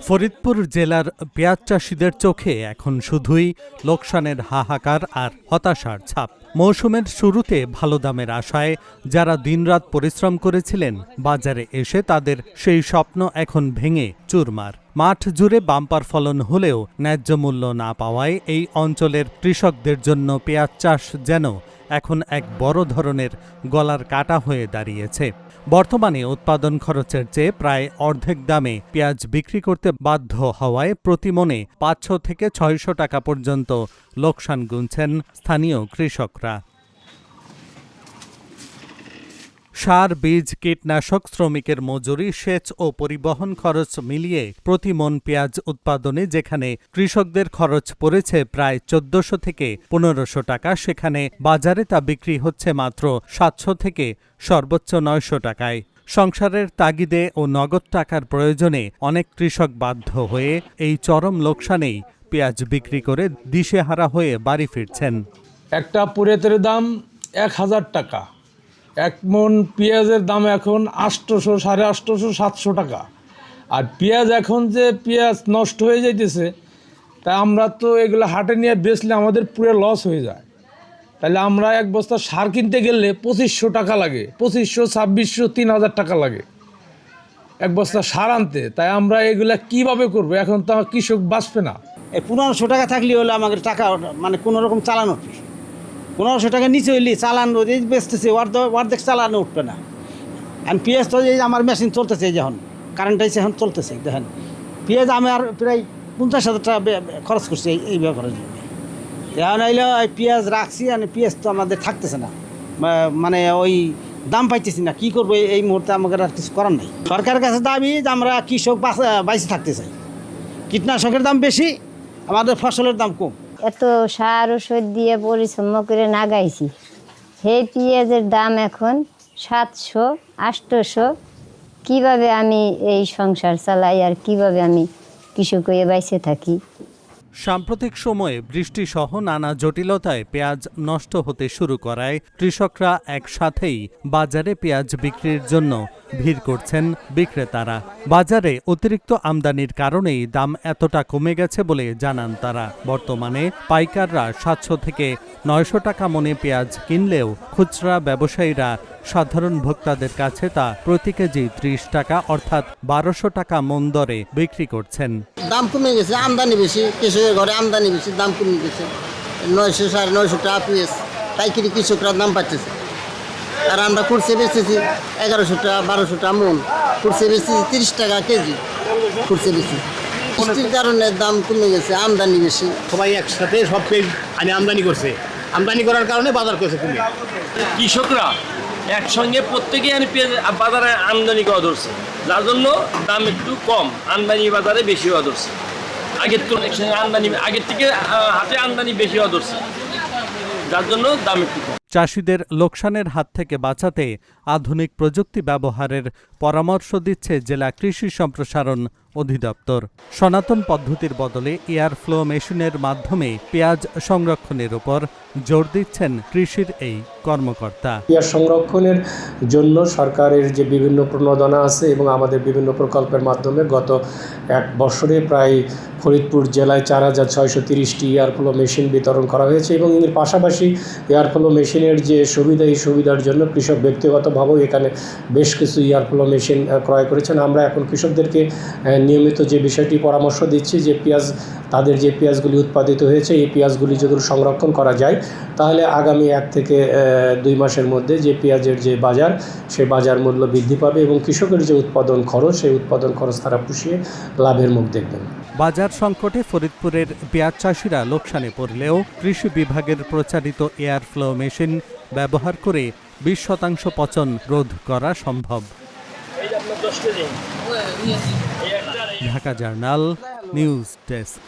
ফরিদপুর জেলার পেঁয়াজ চাষিদের চোখে এখন শুধুই লোকসানের হাহাকার আর হতাশার ছাপ। মৌসুমের শুরুতে ভালো দামের আশায় যারা দিনরাত পরিশ্রম করেছিলেন, বাজারে এসে তাদের সেই স্বপ্ন এখন ভেঙে চুরমার। মাঠ জুড়ে বাম্পার ফলন হলেও ন্যায্য মূল্য না পাওয়ায় এই অঞ্চলের কৃষকদের জন্য পেঁয়াজ চাষ যেন এখন এক বড় ধরনের গলার কাটা হয়ে দাঁড়িয়েছে। বর্তমানে উৎপাদন খরচের চেয়ে প্রায় অর্ধেক দামে পেঁয়াজ বিক্রি করতে বাধ্য হওয়ায় প্রতি মণে ৫০০ থেকে ৬০০ টাকা পর্যন্ত লোকসান গুনছেন স্থানীয় কৃষকরা। সার, বীজ, কীটনাশক, শ্রমিকের মজুরি, সেচ ও পরিবহন খরচ মিলিয়ে প্রতি মণ পেঁয়াজ উৎপাদনে যেখানে কৃষকদের খরচ পড়েছে প্রায় ১৪০০ থেকে ১৫০০ টাকা, সেখানে বাজারে তা বিক্রি হচ্ছে মাত্র ৭০০ থেকে সর্বোচ্চ ৯০০ টাকায়। সংসারের তাগিদে ও নগদ টাকার প্রয়োজনে অনেক কৃষক বাধ্য হয়ে এই চরম লোকসানেই পেঁয়াজ বিক্রি করে দিশেহারা হয়ে বাড়ি ফিরছেন। একটা পুরেতের দাম ১,০০০ টাকা, এক মণ পেঁয়াজের দাম এখন ৮০০, ৮৫০, ৭০০ টাকা। আর পেঁয়াজ এখন যে পেঁয়াজ নষ্ট হয়ে যাইতেছে, তাই আমরা তো এগুলো হাটে নিয়ে বেচলে আমাদের পুরো লস হয়ে যায়। তাহলে আমরা এক বস্তা সার কিনতে গেলে ২৫০০ টাকা লাগে, ২৫০০, ২৬০০, ৩,০০০ টাকা লাগে এক বস্তা সার আনতে। তাই আমরা এগুলা কিভাবে করবো? এখন তো আমার কৃষক বাঁচবে না। এই ১৫০০ টাকা থাকলে হলে আমাদের টাকা মানে কোনো রকম চালানো, ১৫০০ টাকা নিচে হইলে চালানো বেচতেছে, অর্ধেক চালানো উঠবে না। আর পেঁয়াজ তো এই আমার মেশিন চলতেছে, যখন কারেন্ট আইসে এখন চলতেছে, দেখেন পেঁয়াজ আমি আর প্রায় ৫০,০০০ টাকা খরচ করছি এই ব্যাপারের জন্য। এখন আইলে ওই পেঁয়াজ রাখছি, আর পেঁয়াজ তো আমাদের থাকতেছে না, মানে ওই দাম পাইতেছি না। কী করবো এই মুহূর্তে? আমাদের আর কিছু করার নেই। সরকারের কাছে দাবি যে আমরা কৃষক বাইসে থাকতে চাই। কীটনাশকের দাম বেশি, আমাদের ফসলের দাম কম। এত সার ওষুধ দিয়ে পরিশ্রম করে লাগাইছি, সেই পেঁয়াজের দাম এখন ৭০০, ৮০০। কীভাবে আমি এই সংসার চালাই আর কিভাবে আমি কৃষক হয়ে বাইসে থাকি? সাম্প্রতিক সময়ে বৃষ্টিসহ নানা জটিলতায় পেঁয়াজ নষ্ট হতে শুরু করায় কৃষকরা একসাথেই বাজারে পেঁয়াজ বিক্রির জন্য ভিড় করছেন বিক্রেতারা। বাজারে অতিরিক্ত আমদানির কারণেই দাম এতটা কমে গেছে বলে জানান তারা। বর্তমানে পাইকাররা ৭০০ থেকে ৯০০ টাকা মণে পেঁয়াজ কিনলেও খুচরা ব্যবসায়ীরা সাধারণ ভোক্তাদের কাছে তা প্রতি কেজি ৩০ টাকা অর্থাৎ ১২০০ টাকা মণ দরে বিক্রি করছেন। দাম কমে গেছে, আমদানি বেশি, কৃষকের ঘরে আমদানি বেশি, দাম কমে গেছে। ৯০০, ৯৫০ টাকা পেঁয়াজ পাইকারি কৃষকরা দাম পাচ্ছে। আর আমরা খুচরা বেচেছি ১১০০ টাকা, ১২০০ টাকা মণ, খুচরা বেচেছি ৩০ টাকা কেজি খুচরা বেচি। বৃষ্টির কারণে দাম কমে গেছে, আমদানি বেশি। সবাই একসাথে সব পেঁয়াজ আমদানি করছে, আমদানি করার কারণে বাজার করেছে কমে। কৃষকরা একসঙ্গে প্রত্যেকেই পেঁয়াজ বাজারে আমদানি করা ধরছে, যার জন্য দাম একটু কম, আমদানি বাজারে বেশি হওয়া ধরছে। আগের তো একসঙ্গে আমদানি, আগের থেকে হাটে আমদানি বেশি হওয়া ধরছে, যার জন্য দাম একটু কম। চাষিদের লোকসানের হাত থেকে বাঁচাতে আধুনিক প্রযুক্তি ব্যবহারের পরামর্শ দিচ্ছে জেলা কৃষি সম্প্রসারণ অধিদপ্তর। সনাতন পদ্ধতির বদলে এয়ার ফ্লো মেশিনের মাধ্যমে পেঁয়াজ সংরক্ষণের উপর জোর দিচ্ছেন কৃষির এই কর্মকর্তা। পেঁয়াজ সংরক্ষণের জন্য সরকারের যে বিভিন্ন প্রণোদনা আছে এবং আমাদের বিভিন্ন প্রকল্পের মাধ্যমে গত এক বছরে প্রায় ফরিদপুর জেলায় ৪,৬৩০টি এয়ার ফ্লো মেশিন বিতরণ করা হয়েছে এবং এর পাশাপাশি এয়ার ফ্লো মেশিনের যে সুবিধা, এই সুবিধার জন্য কৃষক ব্যক্তিগতভাবেও এখানে বেশ কিছু এয়ার ফ্লো মেশিন ক্রয় করেছেন। আমরা এখন কৃষকদেরকে নিয়মিত যে বিষয়টি পরামর্শ দিচ্ছি যে তাদের যে পেঁয়াজগুলি উৎপাদিত হয়েছে, এই পেঁয়াজগুলি যদি সংরক্ষণ করা যায় তাহলে আগামী ১ থেকে ২ মাসের মধ্যে যে পেঁয়াজের যে বাজার, সেই বাজার মূল্য বৃদ্ধি পাবে এবং কৃষকের যে উৎপাদন খরচ, সেই উৎপাদন খরচ তারা পুষিয়ে লাভের মুখ দেখবেন। বাজার সংকটে ফরিদপুরের পেঁয়াজ চাষিরা লোকসানে পড়লেও কৃষি বিভাগের প্রচারিত এয়ার ফ্লো মেশিন ব্যবহার করে ২০% পচন রোধ করা সম্ভব। Dhaka journal news desk.